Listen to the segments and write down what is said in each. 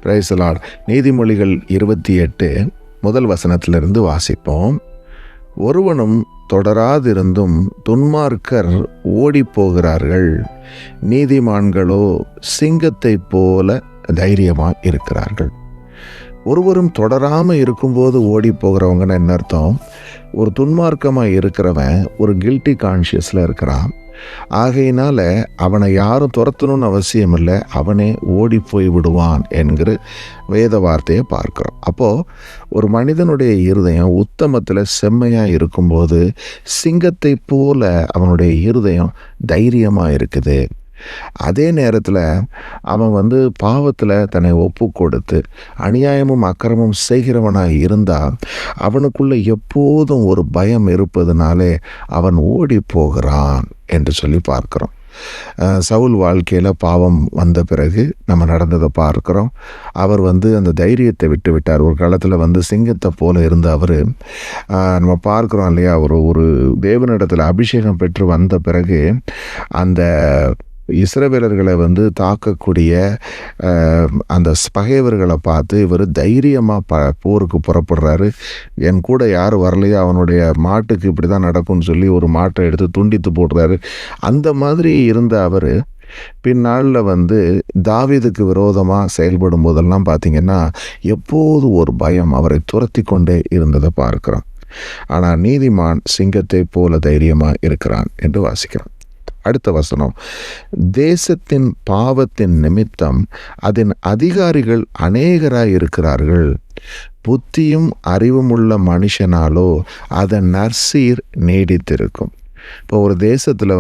Praise the Lord. நீதிமொழிகள் 28 முதல் வசனத்திலிருந்து வாசிப்போம். ஒருவனும் தொடராதிருந்தும் துன்மார்க்கர் ஓடிப்போகிறார்கள், நீதிமான்களோ சிங்கத்தைப் போல தைரியமாக இருக்கிறார்கள். ஒருவரும் தொடராமல் இருக்கும்போது ஓடி போகிறவங்கன்னு என்ன அர்த்தம்? ஒரு துன்மார்க்கமாக இருக்கிறவன் ஒரு கில்ட்டி கான்ஷியஸில் இருக்கிறான். ஆகையினால அவனை யாரும் துரத்தணும்னு அவசியம் இல்லை, அவனே ஓடி போய் விடுவான் என்கிற வேத வார்த்தையை பார்க்குறோம். அப்போது ஒரு மனிதனுடைய இருதயம் உத்தமத்தில் செம்மையாக இருக்கும்போது சிங்கத்தை போல அவனுடைய இருதயம் தைரியமாக இருக்குது. அதே நேரத்தில் அவன் பாவத்தில் தன்னை ஒப்பு கொடுத்து அநியாயமும் அக்கிரமும் செய்கிறவனாக இருந்தால் அவனுக்குள்ளே எப்போதும் ஒரு பயம் இருப்பதுனாலே அவன் ஓடி போகிறான் என்று சொல்லி பார்க்குறோம். சவுல் வாழ்க்கையில் பாவம் வந்த பிறகு நம்ம நடந்ததை பார்க்குறோம். அவர் அந்த தைரியத்தை விட்டு விட்டார். ஒரு காலத்தில் சிங்கத்தை போல இருந்த அவர் நம்ம பார்க்குறோம் இல்லையா, ஒரு தேவனிடத்தில் அபிஷேகம் பெற்று வந்த பிறகு அந்த இஸ்ரவேலர்களை தாக்கக்கூடிய அந்த பகைவர்களை பார்த்து இவர் தைரியமாக போருக்கு புறப்படுறாரு. என் கூட யார் வரலையோ அவனுடைய மாட்டுக்கு இப்படி தான் நடக்கும்னு சொல்லி ஒரு மாட்டை எடுத்து துண்டித்து போடுறாரு. அந்த மாதிரி இருந்த அவர் பின்னாளில் தாவீதுக்கு விரோதமாக செயல்படும் போதெல்லாம் பார்த்திங்கன்னா எப்போது ஒரு பயம் அவரை துரத்தி கொண்டே இருந்ததை பார்க்குறோம். ஆனால் நீதிமான் சிங்கத்தை போல தைரியமாக இருக்கிறான் என்று வாசிக்கிறோம். அடுத்த வசனம், தேசத்தின் பாவத்தின் நிமித்தம் அதன் அதிகாரிகள் அநேகராய் இருக்கிறார்கள், புத்தியும் அறிவும் உள்ள மனுஷனாலோ அதன் நற்சீர் நீடித்திருக்கும். இப்போ ஒரு தேசத்தில்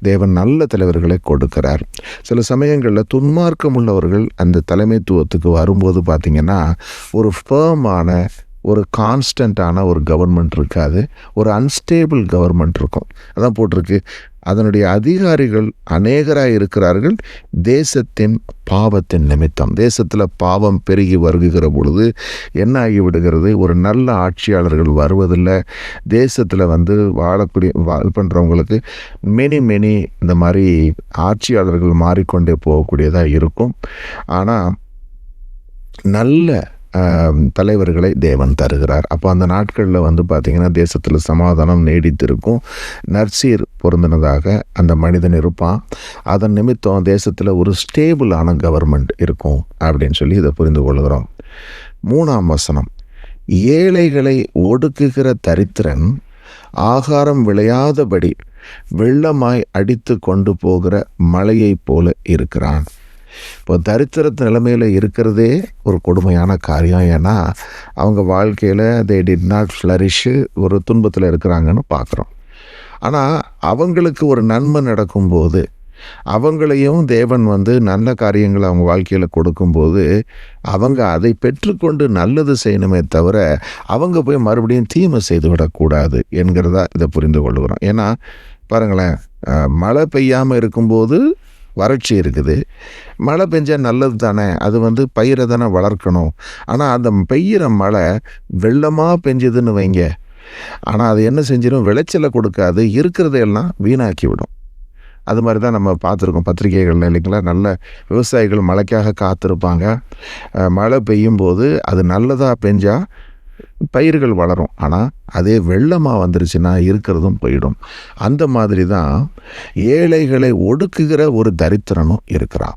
தேவன் நல்ல தலைவர்களை கொடுக்கிறார். சில சமயங்களில் துன்மார்க்கம் உள்ளவர்கள் அந்த தலைமைத்துவத்துக்கு வரும்போது பார்த்திங்கன்னா ஒரு ஃபேமான ஒரு கான்ஸ்டண்ட்டான ஒரு கவர்மெண்ட் இருக்காது, ஒரு அன்ஸ்டேபிள் கவர்மெண்ட் இருக்கும். அதான் போட்டிருக்கு, அதனுடைய அதிகாரிகள் அநேகராக இருக்கிறார்கள் தேசத்தின் பாவத்தின் நிமித்தம். தேசத்தில் பாவம் பெருகி வருகிற பொழுது என்ன ஆகிவிடுகிறது, ஒரு நல்ல ஆட்சியாளர்கள் வருவதில்லை. தேசத்தில் பண்ணுறவங்களுக்கு மெனி இந்த மாதிரி ஆட்சியாளர்கள் மாறிக்கொண்டே போகக்கூடியதாக இருக்கும். ஆனால் நல்ல தலைவர்களை தேவன் தருகிறார். அப்போ அந்த நாட்களில் பார்த்திங்கன்னா தேசத்தில் சமாதானம் நீடித்திருக்கும், நற்சீர் பொருந்தினதாக அந்த மனிதன் இருப்பான். அதன் நிமித்தம் தேசத்தில் ஒரு ஸ்டேபிளான கவர்மெண்ட் இருக்கும் அப்படின்னு சொல்லி இதை புரிந்து கொள்கிறோம். 3ஆம் வசனம், ஏழைகளை ஒடுக்குகிற தரித்திரன் ஆகாரம் விளையாதபடி வெள்ளமாய் அடித்து கொண்டு போகிற மழையை போல இருக்கிறான். இப்போ தரித்திரத்து நிலைமையில் இருக்கிறதே ஒரு கொடுமையான காரியம். ஏன்னா அவங்க வாழ்க்கையில் they did not flourish, ஒரு துன்பத்தில் இருக்கிறாங்கன்னு பார்க்குறோம். ஆனால் அவங்களுக்கு ஒரு நன்மை நடக்கும்போது அவங்களையும் தேவன் நல்ல காரியங்களை அவங்க வாழ்க்கையில் கொடுக்கும்போது அவங்க அதை பெற்றுக்கொண்டு நல்லது செய்யணுமே தவிர அவங்க போய் மறுபடியும் தீமை செய்து விடக்கூடாது என்கிறதா இதை புரிந்து கொள்கிறோம். ஏன்னா பாருங்களேன், மழை பெய்யாமல் இருக்கும்போது வறட்சி இருக்குது, மழை பெஞ்சால் நல்லது தானே, அது பயிரை தானே வளர்க்கணும். ஆனால் அந்த பெய்கிற மழை வெள்ளமாக பெஞ்சதுன்னு வைங்க, ஆனால் அது என்ன செஞ்சிடும், விளைச்சலை கொடுக்காது, இருக்கிறதையெல்லாம் வீணாக்கி விடும். அது மாதிரி தான் நம்ம பார்த்துருக்கோம் பத்திரிகைகளில் இல்லைங்களா. நல்ல விவசாயிகள் மழைக்காக காத்திருப்பாங்க. மழை பெய்யும் போது அது நல்லதாக பெஞ்சால் பயிர்கள் வளரும், ஆனால் அதே வெள்ளமாக வந்துருச்சுன்னா இருக்கிறதும் போயிடும். அந்த மாதிரி தான் ஏழைகளை ஒடுக்குகிற ஒரு தரித்திரனும் இருக்கிறான்.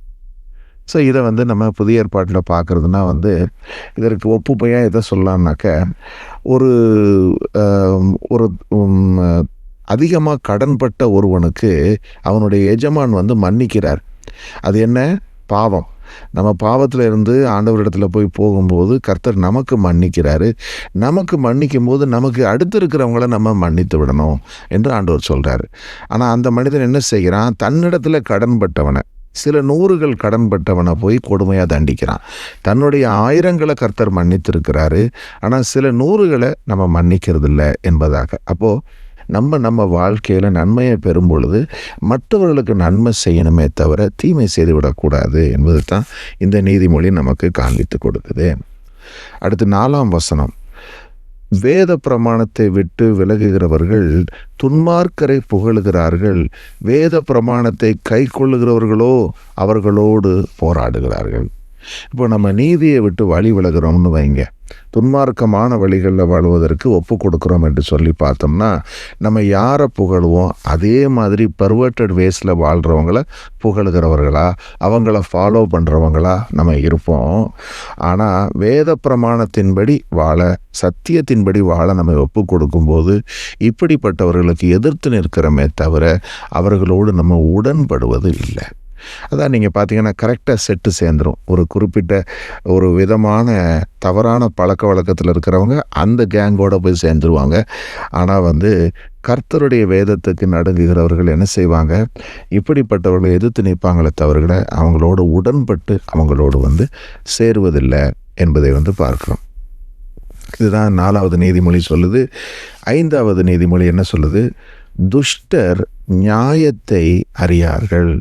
ஸோ இதை நம்ம புதிய ஏற்பாட்டில் பார்க்குறதுனா இதற்கு ஒப்புமையாக எதை சொல்லலான்னாக்க, ஒரு அதிகமாக கடன்பட்ட ஒருவனுக்கு அவனுடைய எஜமான் மன்னிக்கிறார். அது என்ன? பாவம். நம்ம பாவத்தில் இருந்து ஆண்டவரிடத்தில் போய் போகும்போது கர்த்தர் நமக்கு மன்னிக்கிறாரு. நமக்கு மன்னிக்கும் போது நமக்கு அடுத்து இருக்கிறவங்கள நம்ம மன்னித்து விடணும் என்று ஆண்டவர் சொல்கிறாரு. ஆனால் அந்த மனிதன் என்ன செய்கிறான், தன்னிடத்தில் கடன்பட்டவனை, சில 100 கடன்பட்டவனை போய் கொடுமையாக தண்டிக்கிறான். தன்னுடைய 1000 கர்த்தர் மன்னித்திருக்கிறாரு, ஆனால் சில 100 நம்ம மன்னிக்கிறதில்ல என்பதாக. அப்போது நம்ம வாழ்க்கையில் நன்மையை பெறும் பொழுது மற்றவர்களுக்கு நன்மை செய்யணுமே தவிர தீமை செய்துவிடக்கூடாது என்பது தான் இந்த நீதிமொழி நமக்கு காண்பித்து கொடுக்குது. அடுத்து 4ஆம் வசனம், வேத பிரமாணத்தை விட்டு விலகுகிறவர்கள் துன்மார்க்கரை புகழுகிறார்கள், வேத பிரமாணத்தை கை கொள்ளுகிறவர்களோ அவர்களோடு போராடுகிறார்கள். இப்போ நம்ம நீதியை விட்டு வழி விலகிறோம்னு வைங்க, துன்மார்க்கமான வழிகளில் வாழ்வதற்கு ஒப்பு கொடுக்குறோம் என்று சொல்லி பார்த்தோம்னா நம்ம யாரை புகழுவோம்? அதே மாதிரி பர்வர்ட்டட் வேஸில் வாழ்கிறவங்கள புகழுகிறவர்களா, அவங்கள ஃபாலோ பண்ணுறவங்களா நம்ம இருப்போம். ஆனால் வேத பிரமாணத்தின்படி வாழ, சத்தியத்தின்படி வாழ நம்ம ஒப்பு கொடுக்கும்போது இப்படிப்பட்டவர்களுக்கு எதிர்த்து நிற்கிறோமே தவிர அவர்களோடு நம்ம உடன்படுவது இல்லை. அதான் நீங்கள் பார்த்தீங்கன்னா கரெக்டாக செட்டு சேர்ந்துடும். ஒரு குறிப்பிட்ட ஒரு விதமான தவறான பழக்க வழக்கத்தில் இருக்கிறவங்க அந்த கேங்கோட போய் சேர்ந்துருவாங்க. ஆனால் கர்த்தருடைய வேதத்துக்கு நடுங்குகிறவர்கள் என்ன செய்வாங்க? இப்படிப்பட்டவர்களை எதிர்த்து நிற்பாங்களே தவிர அவங்களோட உடன்பட்டு அவங்களோடு சேருவதில்லை என்பதை பார்க்குறோம். இதுதான் 4வது நீதிமொழி சொல்லுது. 5வது நீதிமொழி என்ன சொல்லுது? துஷ்டர் நியாயத்தை அறியார்கள்,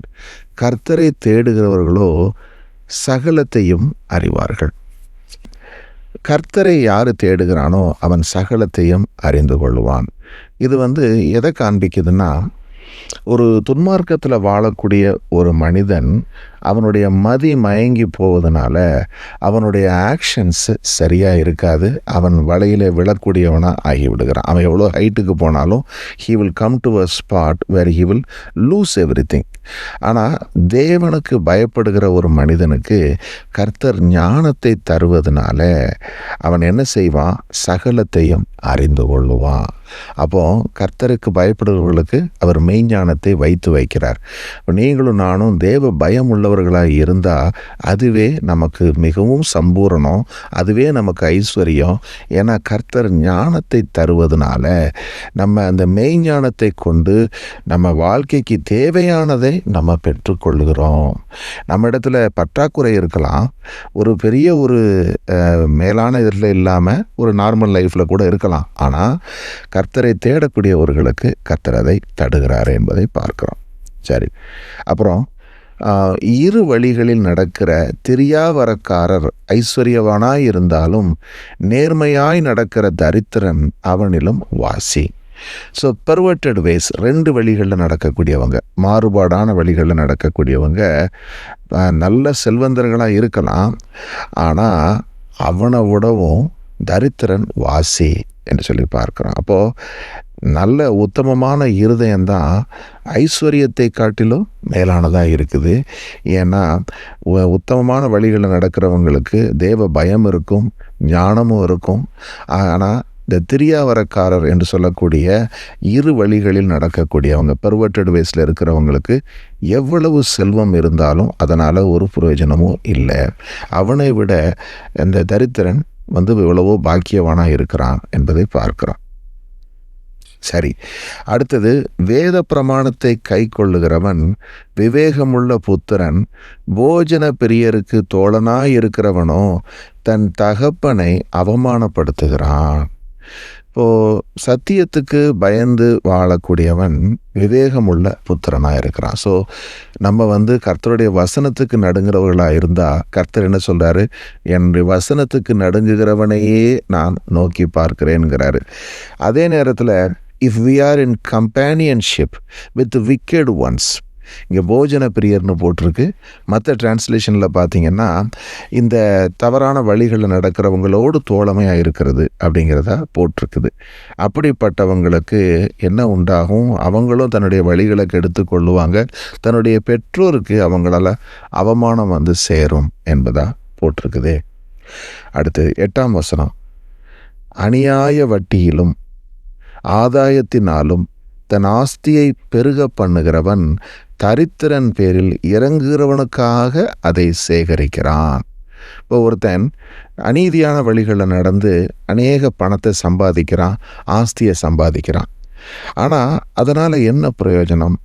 கர்த்தரை தேடுகிறவர்களோ சகலத்தையும் அறிவார்கள். கர்த்தரை யார் தேடுகிறானோ அவன் சகலத்தையும் அறிந்து கொள்வான். இது எதை காண்பிக்குதுன்னா, ஒரு துன்மார்க்கத்தில் வாழக்கூடிய ஒரு மனிதன் அவனுடைய மதி மயங்கி போவதனால அவனுடைய ஆக்ஷன்ஸ் சரியாக இருக்காது. அவன் வலையில் விழக்கூடியவனாக ஆகிவிடுகிறான். அவன் எவ்வளோ ஹைட்டுக்கு போனாலும் he will come to a spot where he will lose everything. ஆனால் தேவனுக்கு பயப்படுகிற ஒரு மனிதனுக்கு கர்த்தர் ஞானத்தை தருவதனால அவன் என்ன செய்வான்? சகலத்தையும் அறிந்து கொள்ளுவான். அப்போ கர்த்தருக்கு பயப்படுகிறவர்களுக்கு அவர் மெய்ஞானத்தை வைத்து வைக்கிறார். இப்போ நீங்களும் நானும் தேவ பயம் உள்ளவர்களாக இருந்தால் அதுவே நமக்கு மிகவும் சம்பூரணம், அதுவே நமக்கு ஐஸ்வர்யம். ஏன்னா கர்த்தர் ஞானத்தை தருவதனால நம்ம அந்த மெய்ஞானத்தை கொண்டு நம்ம வாழ்க்கைக்கு தேவையானதை நம்ம பெற்றுக்கொள்கிறோம். நம்ம இடத்துல பற்றாக்குறை இருக்கலாம், ஒரு பெரிய ஒரு மேலான இதில் இல்லாமல் ஒரு நார்மல் லைஃப்பில் கூட இருக்கலாம். ஆனால் கர்த்தரை தேடக்கூடியவர்களுக்கு கர்த்தர் அதை தடுகிறார் என்பதை பார்க்கிறோம். சரி, அப்புறம் இரு வழிகளில் நடக்கிற திரியாவரக்காரர் ஐஸ்வர்யவானாய் இருந்தாலும் நேர்மையாய் நடக்கிற தரித்திரன் அவனிலும் வாசி. ஸோ பெர்வர்ட்டட் வேஸ், 2 வழிகளில் நடக்கக்கூடியவங்க, மாறுபாடான வழிகளில் நடக்கக்கூடியவங்க நல்ல செல்வந்தர்களாக இருக்கலாம், ஆனால் அவனை விடவும் தரித்திரன் வாசி என்று சொல்லி பார்க்குறோம். அப்போது நல்ல உத்தமமான இருதயம்தான் ஐஸ்வர்யத்தை காட்டிலும் மேலானதாக இருக்குது. ஏன்னா உத்தமமான வழிகளில் நடக்கிறவங்களுக்கு தேவ பயம் இருக்கும், ஞானமும் இருக்கும். ஆனால் இந்த திரியாவரக்காரர் என்று சொல்லக்கூடிய இரு வழிகளில் நடக்கக்கூடியவங்க, பெர்வர்ட்டட் வேஸில் இருக்கிறவங்களுக்கு எவ்வளவு செல்வம் இருந்தாலும் அதனால் ஒரு பிரயோஜனமும் இல்லை. அவனை விட இந்த தரித்திரன் எவ்வளவோ பாக்கியவானாக இருக்கிறான் என்பதை பார்க்கிறோம். சரி, அடுத்தது வேத பிரமாணத்தை கை கொள்ளுகிறவன் விவேகமுள்ள புத்திரன், போஜன பிரியருக்கு தோழனாய் இருக்கிறவனோ தன் தகப்பனை அவமானப்படுத்துகிறான். இப்போது சத்தியத்துக்கு பயந்து வாழக்கூடியவன் விவேகமுள்ள புத்திரனாக இருக்கிறான். ஸோ நம்ம கர்த்தருடைய வசனத்துக்கு நடுங்குறவர்களாக இருந்தால் கர்த்தர் என்ன சொல்கிறாரு? என்னுடைய வசனத்துக்கு நடுங்குகிறவனையே நான் நோக்கி பார்க்கிறேன்கிறாரு. அதே நேரத்தில் if we are in companionship with wicked ones, இங்கே போஜன பிரியர்னு போட்டிருக்கு. மற்ற டிரான்ஸ்லேஷனில் பார்த்தீங்கன்னா இந்த தவறான வழிகளில் நடக்கிறவங்களோடு தோழமையாக இருக்கிறது அப்படிங்கிறதா போட்டிருக்குது. அப்படிப்பட்டவங்களுக்கு என்ன உண்டாகும்? அவங்களும் தன்னுடைய வழிகளை கெடுத்து கொள்ளுவாங்க, தன்னுடைய பெற்றோருக்கு அவங்களால அவமானம் சேரும் என்பதா போட்டிருக்குது. அடுத்து 8ஆம் வசனம், அநியாய வட்டியிலும் ஆதாயத்தினாலும் தன் ஆஸ்தியை பெருக பண்ணுகிறவன் தரித்திரன் பேரில் இறங்குகிறவனுக்காக அதை சேகரிக்கிறான். இப்போ ஒருத்தன் அநீதியான வழிகளில் நடந்து அநேக பணத்தை சம்பாதிக்கிறான், ஆஸ்தியை சம்பாதிக்கிறான். ஆனால் அதனால் என்ன பிரயோஜனம்?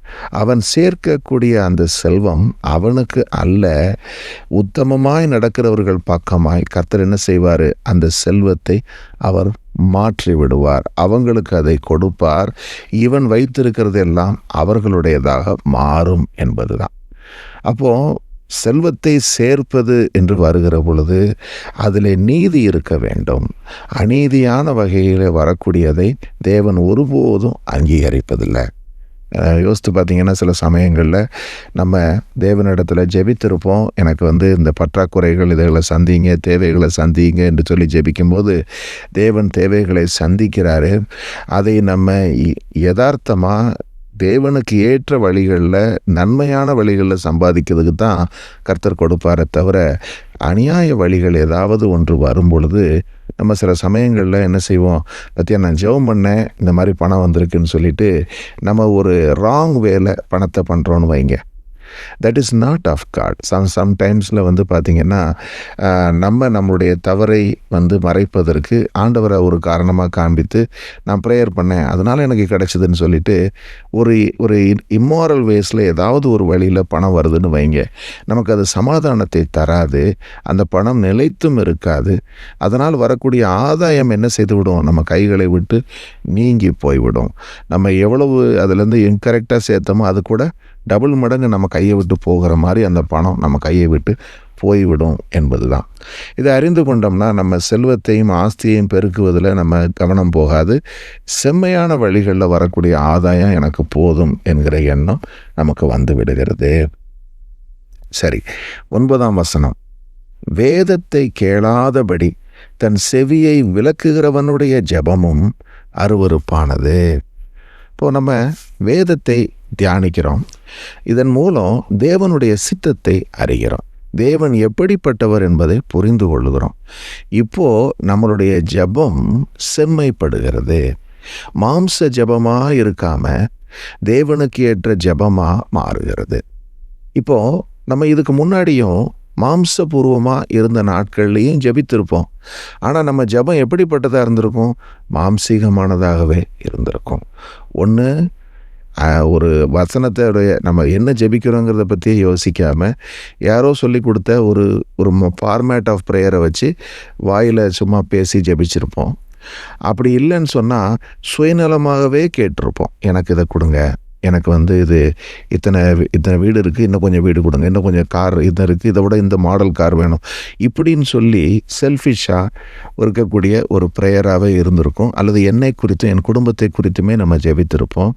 அவன் சேர்க்கக்கூடிய அந்த செல்வம் அவனுக்கு அல்ல, உத்தமமாய் நடக்கிறவர்கள் பக்கமாய் கர்த்தர் என்ன செய்வார்? அந்த செல்வத்தை அவர் மாற்றி விடுவார், அவங்களுக்கு அதை கொடுப்பார். இவன் வைத்திருக்கிறது எல்லாம் அவர்களுடையதாக மாறும் என்பது தான். அப்போது செல்வத்தை சேர்ப்பது என்று வருகிற பொழுது அதில் நீதி இருக்க வேண்டும். அநீதியான வகையில் வரக்கூடியதை தேவன் ஒருபோதும் அங்கீகரிப்பதில்லை. யோசித்து பார்த்தீங்கன்னா, சில சமயங்களில் நம்ம தேவனிடத்தில் ஜெபித்திருப்போம், எனக்கு இந்த பற்றாக்குறைகள் இதுகளை சந்திங்க, தேவைகளை சந்திங்க என்று சொல்லி ஜெபிக்கும்போது தேவன் தேவைகளை சந்திக்கிறாரு. அதை நம்ம யதார்த்தமாக தேவனுக்கு ஏற்ற வழிகளில், நன்மையான வழிகளில் சம்பாதிக்கிறதுக்கு தான் கர்த்தர் கொடுப்பாரே தவிர, அநியாய வழிகள் ஏதாவது ஒன்று வரும் பொழுது நம்ம சில சமயங்களில் என்ன செய்வோம், பற்றியா நான் ஜெபம் பண்ணேன், இந்த மாதிரி பணம் வந்திருக்குன்னு சொல்லிட்டு நம்ம ஒரு ராங் வேல பணத்தை பண்ணுறோன்னு வைங்க. That is not of God. சம்டைம்ஸில் பார்த்திங்கன்னா நம்மளுடைய தவறை மறைப்பதற்கு ஆண்டவரை ஒரு காரணமாக காண்பித்து நான் ப்ரேயர் பண்ணேன், அதனால் எனக்கு கிடைச்சதுன்னு சொல்லிட்டு ஒரு இம்மாரல் வேஸில் ஏதாவது ஒரு வழியில் பணம் வருதுன்னு வைங்க. நமக்கு அது சமாதானத்தை தராது, அந்த பணம் நிலைத்தும் இருக்காது. அதனால் வரக்கூடிய ஆதாயம் என்ன செய்து விடும், நம்ம கைகளை விட்டு நீங்கி போய்விடும். நம்ம எவ்வளவு அதுலேருந்து இன்கரெக்டாக சேர்த்தோமோ அது கூட டபுள் மடங்கு நம்ம கையை விட்டு போகிற மாதிரி அந்த பணம் நம்ம கையை விட்டு போய்விடும் என்பது தான். இதை அறிந்து கொண்டோம்னா நம்ம செல்வத்தையும் ஆஸ்தியையும் பெருக்குவதில் நம்ம கவனம் போகாது. செம்மையான வழிகளில் வரக்கூடிய ஆதாயம் எனக்கு போதும் என்கிற எண்ணம் நமக்கு வந்து விடுகிறது. சரி, 9ஆம் வசனம், வேதத்தை கேளாதபடி தன் செவியை விலக்குகிறவனுடைய ஜெபமும் அருவருப்பானது. இப்போது நம்ம வேதத்தை தியானிக்கிறோம், இதன் மூலம் தேவனுடைய சித்தத்தை அறிகிறோம், தேவன் எப்படிப்பட்டவர் என்பதை புரிந்து கொள்ளுகிறோம். இப்போது நம்மளுடைய ஜெபம் செம்மைப்படுகிறது. மாம்ச ஜெபமாக இருக்காமல் தேவனுக்கு ஏற்ற ஜெபமாக மாறுகிறது. இப்போது நம்ம இதுக்கு முன்னாடியும் மாம்சபூர்வமாக இருந்த நாட்கள்லேயும் ஜெபித்திருப்போம். ஆனால் நம்ம ஜெபம் எப்படிப்பட்டதாக இருந்திருக்கும், மாம்சீகமானதாகவே இருந்திருக்கும். ஒன்று, ஒரு வசனத்தோடைய நம்ம என்ன ஜெபிக்கிறோங்கிறத பற்றியே யோசிக்காமல் யாரோ சொல்லி கொடுத்த ஒரு ஃபார்மேட் ஆஃப் ப்ரேயரை வச்சு வாயில் சும்மா பேசி ஜெபிச்சிருப்போம். அப்படி இல்லைன்னு சொன்னால் சுயநலமாகவே கேட்டிருப்போம், எனக்கு இதை கொடுங்க, எனக்கு இது இத்தனை வீடு இருக்குது, இன்னும் கொஞ்சம் வீடு கொடுங்க, இன்னும் கொஞ்சம் கார் இது இருக்குது, இதை விட இந்த மாடல் கார் வேணும், இப்படின்னு சொல்லி செல்ஃபிஷாக இருக்கக்கூடிய ஒரு ப்ரேயராகவே இருந்திருக்கும். அல்லது என்னை குறித்தும் என் குடும்பத்தை குறித்துமே நம்ம ஜெபித்திருப்போம்.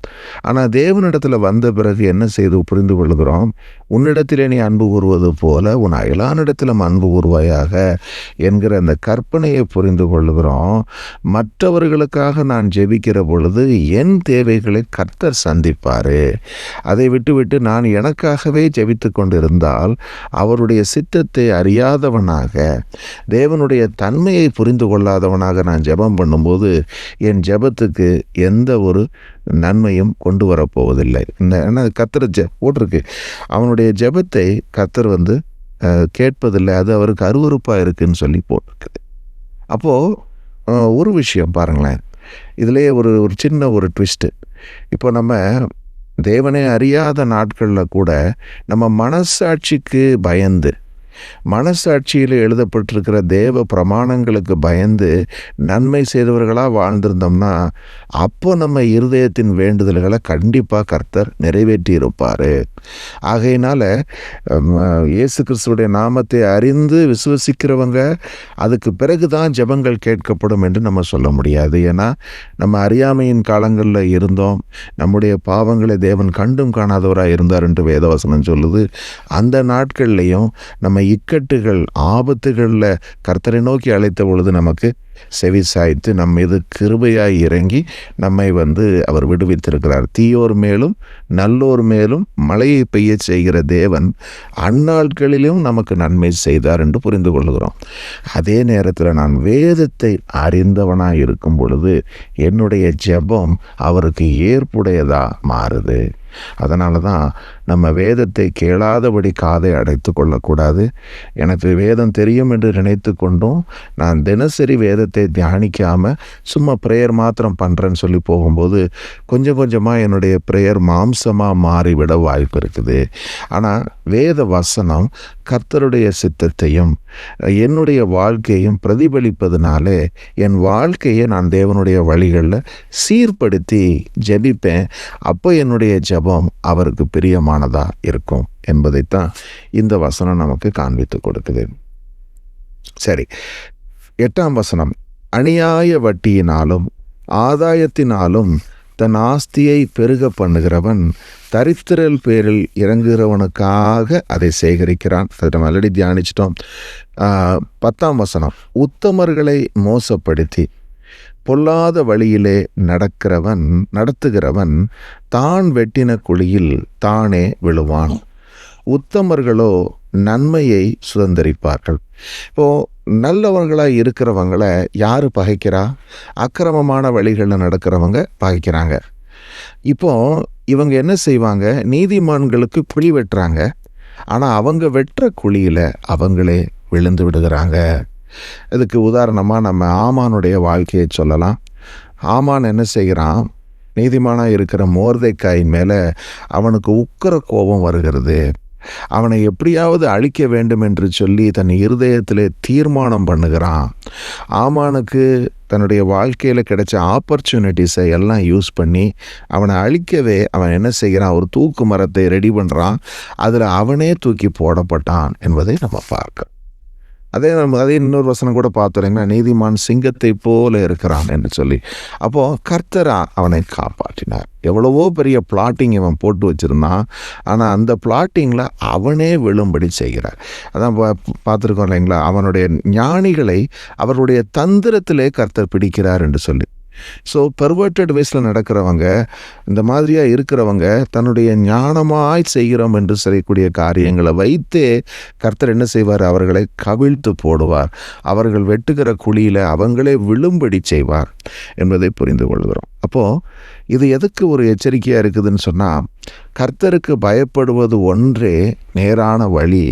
ஆனால் தேவனிடத்தில் வந்த பிறகு என்ன செய்து புரிந்து கொள்கிறோம், உன்னிடத்திலே நீ அன்பு கூறுவது போல உன் அயலானிடத்திலும் அன்பு கூறுவாயாக என்கிற அந்த கற்பனையை புரிந்து கொள்கிறோம். மற்றவர்களுக்காக நான் ஜெபிக்கிற பொழுது என் தேவைகளை கர்த்தர் சந்திப்பார். அதை விட்டுவிட்டு நான் எனக்காகவே ஜெபித்து கொண்டிருந்தால் அவருடைய சித்தத்தை அறியாதவனாக, தேவனுடைய தன்மையை புரிந்து கொள்ளாதவனாக நான் ஜெபம் பண்ணும்போது என் ஜெபத்துக்கு எந்த ஒரு நன்மையும் கொண்டு வரப்போவதில்லை. ஏன்னா கர்த்தர் போட்டிருக்கு, அவனுடைய ஜெபத்தை கர்த்தர் கேட்பதில்லை, அது அவருக்கு அருவருப்பாக இருக்குன்னு சொல்லி போட்டிருக்குது. அப்போது ஒரு விஷயம் பாருங்களேன், இதிலே ஒரு சின்ன ஒரு ட்விஸ்ட்டு. இப்போ நம்ம தேவனை அறியாத நாட்களில் கூட நம்ம மனசாட்சிக்கு பயந்து, மனசாட்சியில் எழுதப்பட்டிருக்கிற தேவ பிரமாணங்களுக்கு பயந்து நன்மை செய்தவர்களாக வாழ்ந்திருந்தோம்னா அப்போ நம்ம இருதயத்தின் வேண்டுதல்களை கண்டிப்பாக கர்த்தர் நிறைவேற்றி இருப்பார். ஆகையினால இயேசு கிறிஸ்துவுடைய நாமத்தை அறிந்து விசுவசிக்கிறவங்க அதுக்கு பிறகு தான் ஜெபங்கள் கேட்கப்படும் என்று நம்ம சொல்ல முடியாது. ஏன்னா நம்ம அறியாமையின் காலங்களில் இருந்தோம், நம்முடைய பாவங்களை தேவன் கண்டும் காணாதவராக இருந்தார் என்று வேதவசனம் சொல்லுது. அந்த நாட்கள்லையும் நம்ம இக்கட்டுகள் ஆபத்துகளில் கர்த்தரை நோக்கி அழைத்த பொழுது நமக்கு செவி சாய்த்து நம் மீது கிருபையாய் இறங்கி நம்மை அவர் விடுவித்திருக்கிறார். தீயோர் மேலும் நல்லோர் மேலும் மழையை பெய்ய செய்கிற தேவன் அந்நாட்களிலும் நமக்கு நன்மை செய்தார் என்று புரிந்து கொள்கிறோம். அதே நேரத்தில் நான் வேதத்தை அறிந்தவனாய் இருக்கும் பொழுது என்னுடைய ஜெபம் அவருக்கு ஏற்புடையதாக மாறுது. அதனால தான் நம்ம வேதத்தை கேளாதபடி காதை அடைத்து கொள்ளக்கூடாது. எனக்கு வேதம் தெரியும் என்று நினைத்து கொண்டும் நான் தினசரி வேதத்தை தியானிக்காமல் சும்மா ப்ரேயர் மாத்திரம் பண்ணுறேன்னு சொல்லி போகும்போது கொஞ்சம் கொஞ்சமாக என்னுடைய ப்ரேயர் மாம்சமாக மாறிவிட வாய்ப்பு இருக்குது. ஆனால் வேத வசனம் கர்த்தருடைய சித்தத்தையும் என்னுடைய வாழ்க்கையும் பிரதிபலிப்பதனாலே என் வாழ்க்கையை நான் தேவனுடைய வழிகளில் சீர்படுத்தி ஜெபிப்பேன். அப்போ என்னுடைய ஜெபம் ஜெபம் அவருக்கு பிரியமானதாக இருக்கும் என்பதைத்தான் இந்த வசனம் நமக்கு காண்பித்து கொடுக்குது. சரி, 8ஆம் வசனம், அநியாய வட்டியினாலும் ஆதாயத்தினாலும் தன் ஆஸ்தியை பெருக பண்ணுகிறவன் தரித்திரல் பேரில் இறங்குகிறவனுக்காக அதை சேகரிக்கிறான். அதை நம்ம ஆல்ரெடி தியானிச்சிட்டோம். 10ஆம் வசனம், உத்தமர்களை மோசப்படுத்தி பொல்லாத வழியிலே நடத்துகிறவன் தான் வெட்டின குழியில் தானே விழுவான். உத்தமர்களோ நன்மையை சுதந்திரிப்பார்கள். இப்போது நல்லவர்களாக இருக்கிறவங்களை யார் பகைக்கிறா? அக்கிரமமான வழிகளில் நடக்கிறவங்க பகைக்கிறாங்க. இப்போது இவங்க என்ன செய்வாங்க? நீதிமான்களுக்கு குழி வெட்டுறாங்க. ஆனால் அவங்க வெட்டுற குழியில் அவங்களே விழுந்து விடுகிறாங்க. இதுக்கு உதாரணமாக நம்ம ஆமானுடைய வாழ்க்கையை சொல்லலாம். ஆமான் என்ன செய்கிறான்? நீதிமானாக இருக்கிற மோர்தெக்காயின் மேலே அவனுக்கு உக்கிர கோபம் வருகிறது. அவனை எப்படியாவது அழிக்க வேண்டும் என்று சொல்லி தன் இருதயத்திலே தீர்மானம் பண்ணுகிறான். ஆமானுக்கு தன்னுடைய வாழ்க்கையில் கிடைச்ச ஆப்பர்ச்சுனிட்டிஸை எல்லாம் யூஸ் பண்ணி அவனை அழிக்கவே அவன் என்ன செய்கிறான்? ஒரு தூக்கு மரத்தை ரெடி பண்ணுறான். அதில் அவனே தூக்கி போடப்பட்டான் என்பதை நம்ம பார்க்க. அதே இன்னொரு வசனம் கூட பார்த்தோம், நீதிமான் சிங்கத்தை போல இருக்கிறான் என்று சொல்லி. அப்போது கர்த்தரா அவனை காப்பாற்றினார். எவ்வளவோ பெரிய பிளாட்டிங் இவன் போட்டு வச்சுருந்தான். ஆனால் அந்த பிளாட்டிங்கில் அவனே விழும்படி செய்கிறார். அதான் பார்த்துருக்கோம் இல்லைங்களா? அவனுடைய ஞானிகளை அவருடைய தந்திரத்திலே கர்த்தர் பிடிக்கிறார் என்று சொல்லி. ஸோ பெர்வர்டட் வேஸில் நடக்கிறவங்க, இந்த மாதிரியாக இருக்கிறவங்க தன்னுடைய ஞானமாய் செய்கிறோம் என்று சொல்லக்கூடிய காரியங்களை வைத்தே கர்த்தர் என்ன செய்வார்? அவர்களை கவிழ்த்து போடுவார். அவர்கள் வெட்டுகிற குழியில் அவங்களே விழும்படி செய்வார் என்பதை புரிந்து கொள்கிறோம். அப்போது இது எதுக்கு ஒரு எச்சரிக்கையாக இருக்குதுன்னு சொன்னால், கர்த்தருக்கு பயப்படுவது ஒன்றே நேரான வழி.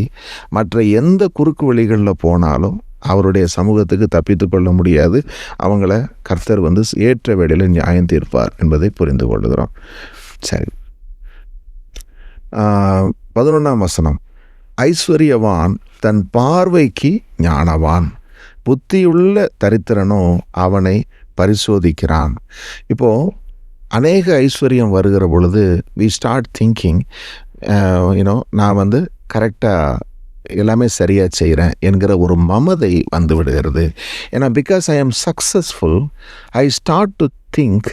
மற்ற எந்த குறுக்கு வழிகளில் போனாலும் அவருடைய சமூகத்துக்கு தப்பித்து கொள்ள முடியாது. அவங்கள கர்த்தர் ஏற்ற வேளையில் நியாயம் தீர்ப்பார் என்பதை புரிந்து கொள்கிறோம். சரி, 11ஆம் வசனம், ஐஸ்வர்யவான் தன் பார்வைக்கு ஞானவான், புத்தியுள்ள தரித்திரனோ அவனை பரிசோதிக்கிறான். இப்போது அநேக ஐஸ்வர்யம் வருகிற பொழுது we start thinking நான் கரெக்டாக எல்லாமே சரியாக செய்கிறேன் என்கிற ஒரு மமதை வந்து விடுகிறது. ஏன்னா பிகாஸ் ஐ ஆம் successful, I start to think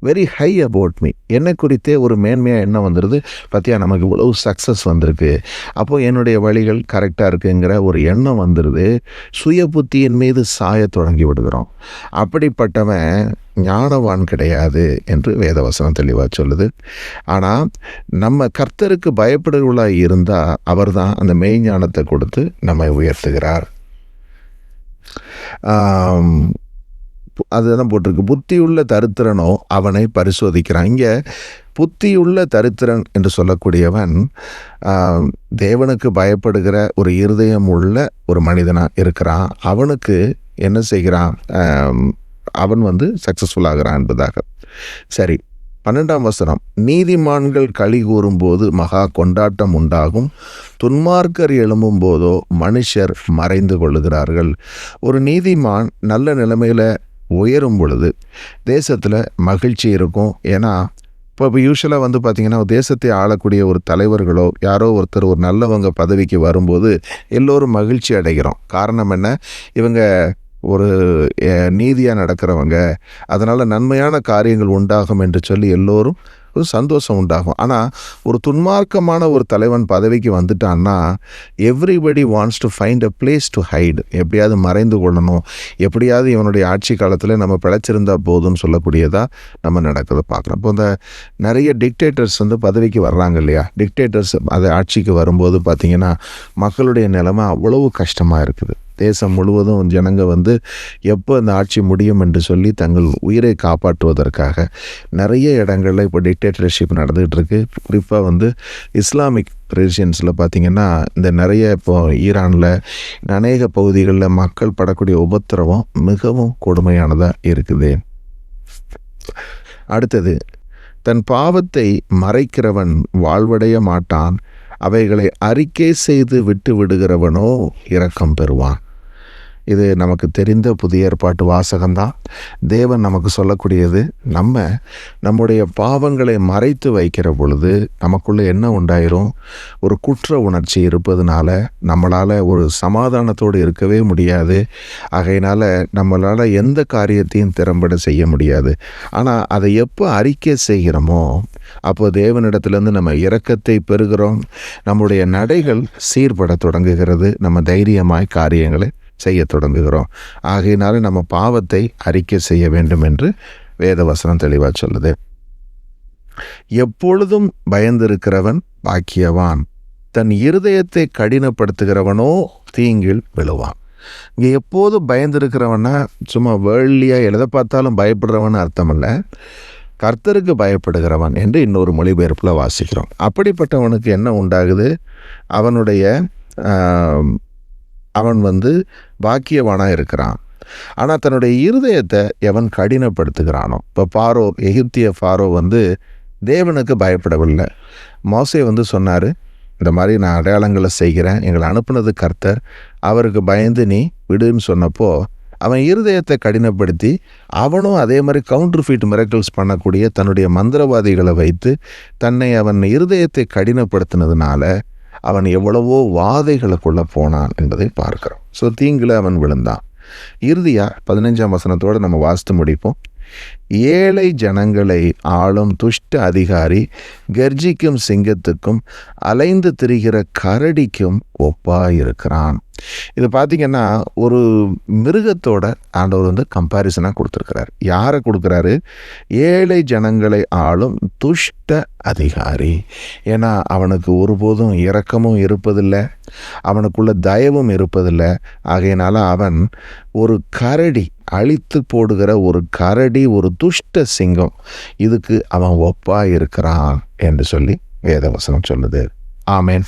very high about me. என்னை குறித்தே ஒரு மேன்மையாக என்ன வந்துடுது? பார்த்தியா, நமக்கு இவ்வளவு சக்ஸஸ் வந்திருக்கு, அப்போது என்னுடைய வழிகள் கரெக்டாக இருக்குங்கிற ஒரு எண்ணம் வந்துடுது. சுய புத்தியின் மீது சாய தொடங்கி விடுகிறோம். அப்படிப்பட்டவன் ஞானவான் கிடையாது என்று வேதவசனம் தெளிவாக சொல்லுது. ஆனால் நம்ம கர்த்தருக்கு பயப்படுவர்களாக இருந்தால் அவர் தான் அந்த மெய்ஞானத்தை கொடுத்து நம்மை உயர்த்துகிறார். அதுதான் போட்டிருக்கு, புத்தியுள்ள தரித்திரனோ அவனை பரிசோதிக்கிறான். இங்கே புத்தியுள்ள தரித்திரன் என்று சொல்லக்கூடியவன் தேவனுக்கு பயப்படுகிற ஒரு இருதயம் உள்ள ஒரு மனிதனாக இருக்கிறான். அவனுக்கு என்ன செய்கிறான்? அவன் சக்ஸஸ்ஃபுல் ஆகிறான் என்பதாக. சரி, 12ஆம் வசனம், நீதிமான்கள் களி கூறும்போது மகா கொண்டாட்டம் உண்டாகும், துன்மார்க்கர் எழும்பும் போதோ மனுஷர் மறைந்து கொள்ளுகிறார்கள். ஒரு நீதிமான் நல்ல நிலைமையில் உயரும் பொழுது தேசத்தில் மகிழ்ச்சி இருக்கும். ஏன்னா இப்போ யூஸ்வலாக பார்த்திங்கன்னா தேசத்தை ஆளக்கூடிய ஒரு தலைவர்களோ யாரோ ஒருத்தர் ஒரு நல்லவங்க பதவிக்கு வரும்போது எல்லோரும் மகிழ்ச்சி அடைகிறோம். காரணம் என்ன? இவங்க ஒரு நீதியாக நடக்கிறவங்க, அதனால் நன்மையான காரியங்கள் உண்டாகும் என்று சொல்லி எல்லோரும் ஒரு சந்தோஷம் உண்டாகும். ஆனால் ஒரு துன்மார்க்கமான ஒரு தலைவன் பதவிக்கு வந்துட்டான்னா everybody wants to find a place to hide. எப்படியாவது மறைந்து கொள்ளணும், எப்படியாவது இவனுடைய ஆட்சி காலத்தில் நம்ம பிழைச்சிருந்தா போதும்னு சொல்லக்கூடியதாக நம்ம நடக்கிறத பார்க்குறோம். இப்போ இந்த நிறைய டிக்டேட்டர்ஸ் பதவிக்கு வர்றாங்க இல்லையா? டிக்டேட்டர்ஸ் அது ஆட்சிக்கு வரும்போது பார்த்திங்கன்னா மக்களுடைய நிலைமை அவ்வளவு கஷ்டமாக இருக்குது. தேசம் முழுவதும் ஜனங்க எப்போ அந்த ஆட்சி முடியும் என்று சொல்லி தங்கள் உயிரை காப்பாற்றுவதற்காக நிறைய இடங்களில் இப்போ டிக்டேட்டர்ஷிப் நடந்துகிட்டு இருக்கு. குறிப்பாக இஸ்லாமிக் ரீஜியன்ஸில் பார்த்திங்கன்னா இந்த நிறைய இப்போ ஈரானில் அநேக பகுதிகளில் மக்கள் படக்கூடிய உபத்திரவம் மிகவும் கொடுமையானதாக இருக்குது. அடுத்தது, தன் பாவத்தை மறைக்கிறவன் வாழ்வடைய மாட்டான், அவைகளை அறிக்கை செய்து விட்டு விடுகிறவனோ இரக்கம் பெறுவான். இது நமக்கு தெரிந்த புதிய ஏற்பாட்டு வாசகம்தான். தேவன் நமக்கு சொல்லக்கூடியது, நம்முடைய பாவங்களை மறைத்து வைக்கிற பொழுது நமக்குள்ளே என்ன உண்டாயிரும்? ஒரு குற்ற உணர்ச்சி இருப்பதுனால நம்மளால் ஒரு சமாதானத்தோடு இருக்கவே முடியாது. ஆகையினால நம்மளால் எந்த காரியத்தையும் திறம்பட செய்ய முடியாது. ஆனால் அதை எப்போ அறிக்கை செய்கிறோமோ அப்போ தேவனிடத்திலேருந்து நம்ம இரக்கத்தை பெறுகிறோம். நம்முடைய நடைகள் சீர்பட தொடங்குகிறது. நம்ம தைரியமாய் காரியங்களை செய்ய தொடங்குகிறோம். ஆகையினால நம்ம பாவத்தை அறிக்கை செய்ய வேண்டும் என்று வேதவசனம் தெளிவாக சொல்லுது. எப்பொழுதும் பயந்திருக்கிறவன் பாக்கியவான், தன் இருதயத்தை கடினப்படுத்துகிறவனோ தீங்கில் விழுவான். இங்கே எப்போதும் பயந்திருக்கிறவனா சும்மா வேர்ல்லியாக எதை பார்த்தாலும் பயப்படுறவன் அர்த்தம் இல்லை. கர்த்தருக்கு பயப்படுகிறவன் என்று இன்னொரு மொழிபெயர்ப்பில் வாசிக்கிறோம். அப்படிப்பட்டவனுக்கு என்ன உண்டாகுது? அவன் பாக்கியவானாக இருக்கிறான். ஆனால் தன்னுடைய இருதயத்தை எவன் கடினப்படுத்துகிறானோ, இப்போ எகிப்திய ஃபாரோ தேவனுக்கு பயப்படவில்லை. மோசே சொன்னார், இந்த மாதிரி நான் அடையாளங்களை செய்கிறேன், எங்களை அனுப்புனது கர்த்தர், அவருக்கு பயந்து நீ விடுன்னு சொன்னப்போ அவன் இருதயத்தை கடினப்படுத்தி அவனும் அதே மாதிரி கவுண்டர்ஃபீட் மிரக்கிள்ஸ் பண்ணக்கூடிய தன்னுடைய மந்திரவாதிகளை வைத்து தன்னை அவன் இருதயத்தை கடினப்படுத்தினதுனால அவன் எவ்வளவோ வாதைகளுக்குள்ளே போனான் என்பதை பார்க்கிறோம். ஸோ தீங்கில் அவன் விழுந்தான். இறுதியாக 15ஆம் வசனத்தோடு நம்ம வாசித்து முடிப்போம். ஏழை ஜனங்களை ஆளும் துஷ்ட அதிகாரி கர்ஜிக்கும் சிங்கத்துக்கும் அலைந்து திரிகிற கரடிக்கும் ஒப்பாயிருக்கிறான். இது பார்த்திங்கன்னா ஒரு மிருகத்தோட ஆண்டவர் கம்பேரிசனாக கொடுத்துருக்கிறார். யாரை கொடுக்குறாரு? ஏழை ஜனங்களை ஆளும் துஷ்ட அதிகாரி. ஏன்னா அவனுக்கு ஒருபோதும் இரக்கமும் இருப்பதில்லை, அவனுக்குள்ள தயவும் இருப்பதில்லை. ஆகையினால அவன் ஒரு கரடி, அழித்து போடுகிற ஒரு கரடி, ஒரு துஷ்ட சிங்கம், இதுக்கு அவன் ஒப்பாயிருக்கிறான் என்று சொல்லி வேதவசனம் சொல்லுது. ஆமென்.